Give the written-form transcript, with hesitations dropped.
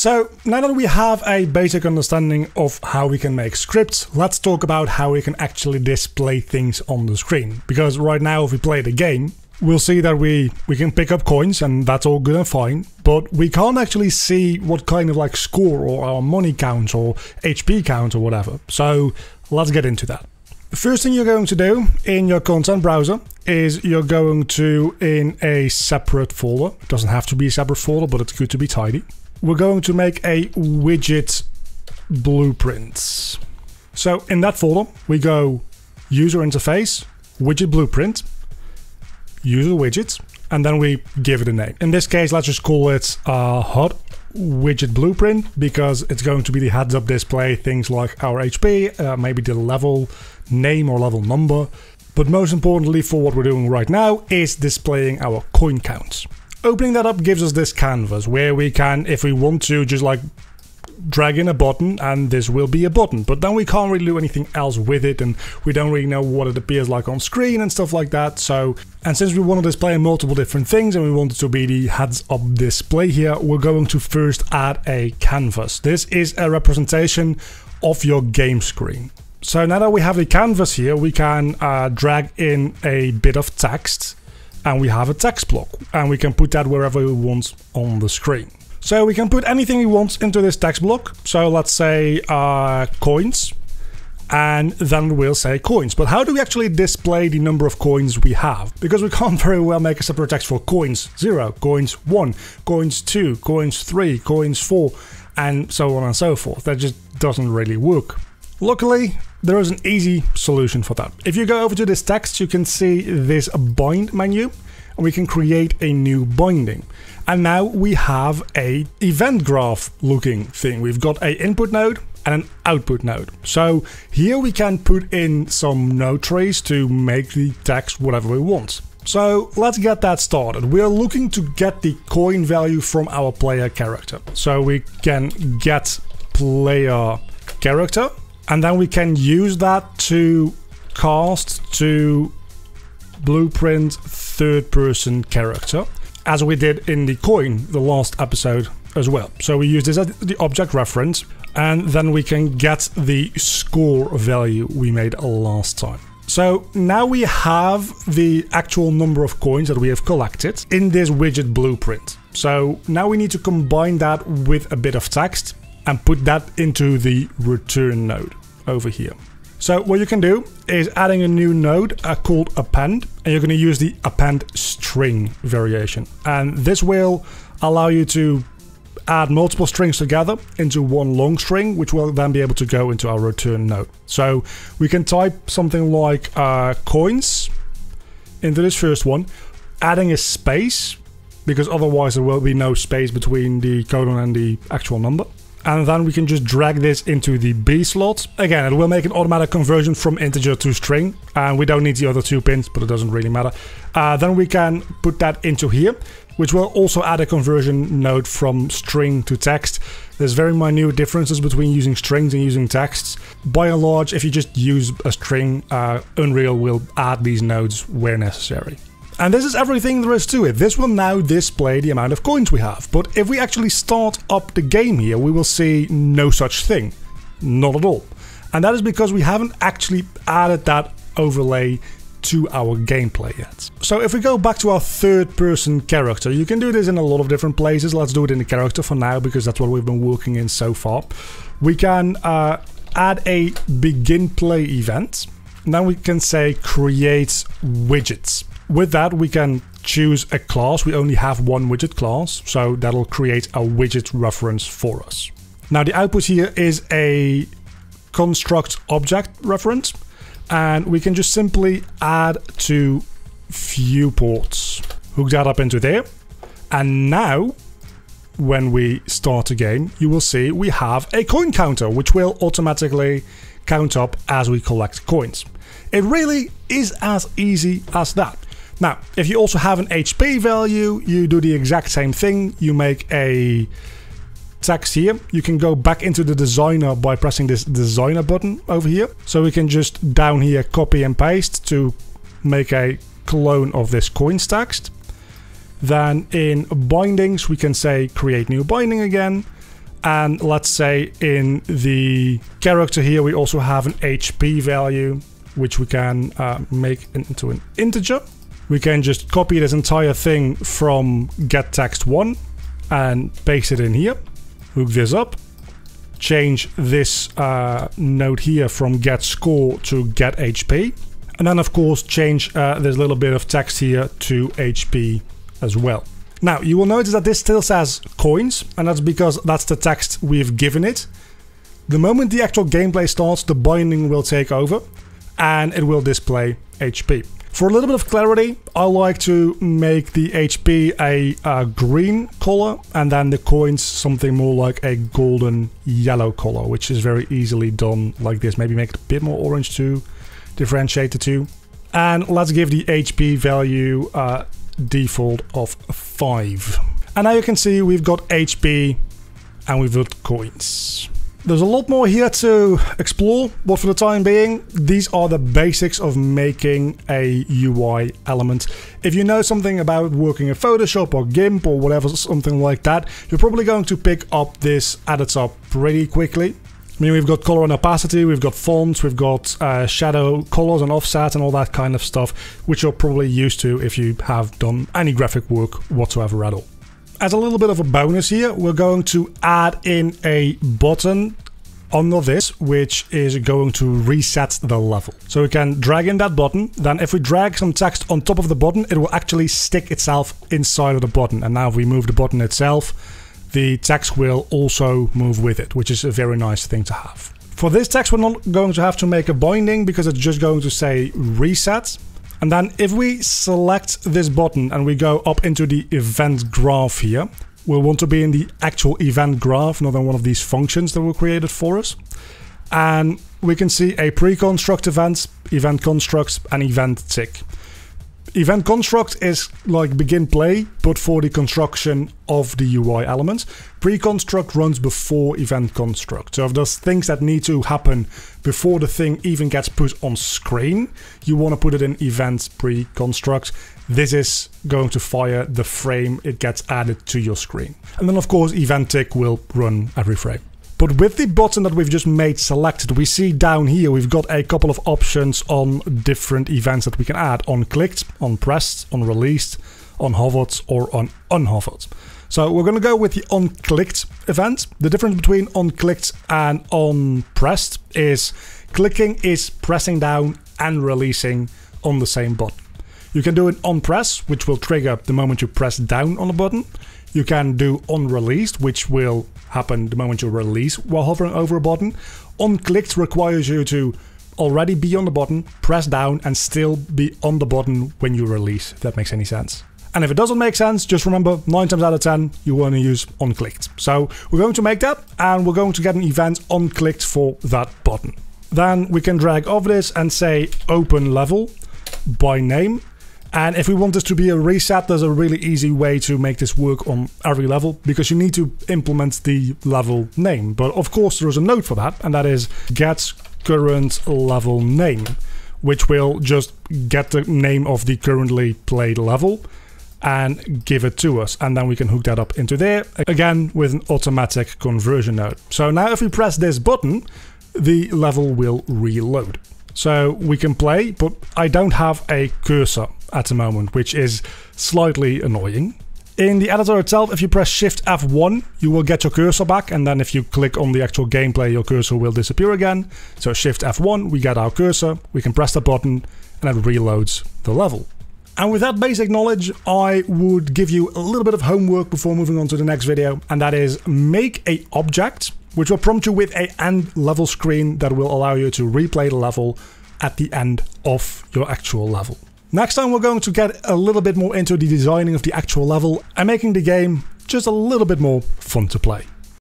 So now that we have a basic understanding of how we can make scripts, let's talk about how we can actually display things on the screen. Because right now, if we play the game, we'll see that we can pick up coins and that's all good and fine, but we can't actually see what kind of like score or our money count or HP count or whatever. So let's get into that. The first thing you're going to do in your content browser is you're going to, in a separate folder, it doesn't have to be a separate folder, but it's good to be tidy. We're going to make a widget blueprints. So in that folder, we go user interface, widget blueprint, user widgets, and then we give it a name. In this case, let's just call it hot widget blueprint because it's going to be the heads-up display, things like our HP, maybe the level name or level number. But most importantly for what we're doing right now is displaying our coin counts. Opening that up gives us this canvas where we can, if we want to, just like drag in a button and this will be a button, but then we can't really do anything else with it and we don't really know what it appears like on screen and stuff like that. So, and since we want to display multiple different things and we want it to be the heads-up display here, we're going to first add a canvas. This is a representation of your game screen. So now that we have a canvas here, we can drag in a bit of text and we have a text block and we can put that wherever we want on the screen. So we can put anything we want into this text block. So let's say coins, and then we'll say coins. But how do we actually display the number of coins we have? Because we can't very well make a separate text for coins 0, coins 1, coins 2, coins 3, coins 4, and so on and so forth. That just doesn't really work. Luckily, there is an easy solution for that. If you go over to this text, you can see this bind menu, and we can create a new binding. And now we have a event graph looking thing. We've got an input node and an output node. So here we can put in some node trees to make the text whatever we want. So let's get that started. We are looking to get the coin value from our player character. So we can get player character, and then we can use that to cast to blueprint third person character, as we did in the coin the last episode as well. So we use this as the object reference, and then we can get the score value we made last time. So now we have the actual number of coins that we have collected in this widget blueprint. So now we need to combine that with a bit of text and put that into the return node over here. So what you can do is adding a new node called append, and you're going to use the append string variation. And this will allow you to add multiple strings together into one long string, which will then be able to go into our return node. So we can type something like coins into this first one, adding a space, because otherwise there will be no space between the colon and the actual number. And then we can just drag this into the B slot. Again, it will make an automatic conversion from integer to string, and we don't need the other two pins, but it doesn't really matter. Then we can put that into here, which will also add a conversion node from string to text. There's very minute differences between using strings and using texts. By and large, if you just use a string, Unreal will add these nodes where necessary. And this is everything there is to it. This will now display the amount of coins we have. But if we actually start up the game here, we will see no such thing. Not at all. And that is because we haven't actually added that overlay to our gameplay yet. So if we go back to our third person character, you can do this in a lot of different places. Let's do it in the character for now, because that's what we've been working in so far. We can add a begin play event. Then we can say create widgets. With that, we can choose a class. We only have one widget class, so that'll create a widget reference for us. Now the output here is a construct object reference, and we can just simply add to viewports. Hook that up into there, and now when we start a game, you will see we have a coin counter, which will automatically count up as we collect coins. It really is as easy as that. Now, if you also have an HP value, you do the exact same thing. You make a text here. You can go back into the designer by pressing this designer button over here. So we can just down here copy and paste to make a clone of this coins text. Then in bindings, we can say create new binding again. And let's say in the character here, we also have an HP value, which we can make into an integer. We can just copy this entire thing from getText1 and paste it in here. Hook this up. Change this node here from getScore to getHP. And then, of course, change this little bit of text here to HP as well. Now, you will notice that this still says coins, and that's because that's the text we've given it. The moment the actual gameplay starts, the binding will take over, and it will display HP. For a little bit of clarity, I like to make the HP a green color, and then the coins something more like a golden yellow color, which is very easily done like this. Maybe make it a bit more orange to differentiate the two. And let's give the HP value default of 5. And now you can see we've got HP and we've got coins. There's a lot more here to explore, but for the time being, these are the basics of making a UI element. If you know something about working in Photoshop or GIMP or whatever, something like that, you're probably going to pick up this editor pretty quickly. I mean, we've got color and opacity, we've got fonts, we've got shadow colors and offset and all that kind of stuff, which you're probably used to if you have done any graphic work whatsoever at all. As a little bit of a bonus here, we're going to add in a button under this, which is going to reset the level. So we can drag in that button, then if we drag some text on top of the button, it will actually stick itself inside of the button. And now if we move the button itself, the text will also move with it, which is a very nice thing to have. For this text, we're not going to have to make a binding because it's just going to say reset. And then if we select this button and we go up into the event graph here, we'll want to be in the actual event graph, not in one of these functions that were created for us. And we can see a pre-construct event, event construct, and event tick. Event construct is like begin play, but for the construction of the UI elements. Pre-construct runs before event construct. So if there's things that need to happen before the thing even gets put on screen, you want to put it in event pre-construct. This is going to fire the frame it gets added to your screen. And then of course event tick will run every frame. But with the button that we've just made selected, we see down here we've got a couple of options on different events that we can add. On clicked, on pressed, on released, on hovered, or on unhovered. So we're going to go with the on clicked event. The difference between on clicked and on pressed is clicking is pressing down and releasing on the same button. You can do an on press, which will trigger the moment you press down on the button. You can do on released, which will happen the moment you release while hovering over a button. On clicked requires you to already be on the button, press down, and still be on the button when you release, if that makes any sense. And if it doesn't make sense, just remember 9 times out of 10 you want to use on clicked. So we're going to make that, and we're going to get an event on clicked for that button. Then we can drag over this and say open level by name. And if we want this to be a reset, there's a really easy way to make this work on every level, because you need to implement the level name. But of course there is a node for that, and that is get current level name, which will just get the name of the currently played level and give it to us. And then we can hook that up into there, again with an automatic conversion node. So now if we press this button, the level will reload. So we can play, but I don't have a cursor at the moment, which is slightly annoying. In the editor itself, if you press Shift F1, you will get your cursor back, and then if you click on the actual gameplay, your cursor will disappear again. So Shift F1, we get our cursor, we can press the button, and it reloads the level. And with that basic knowledge, I would give you a little bit of homework before moving on to the next video, and that is make an object, which will prompt you with an end level screen that will allow you to replay the level at the end of your actual level. Next time we're going to get a little bit more into the designing of the actual level and making the game just a little bit more fun to play.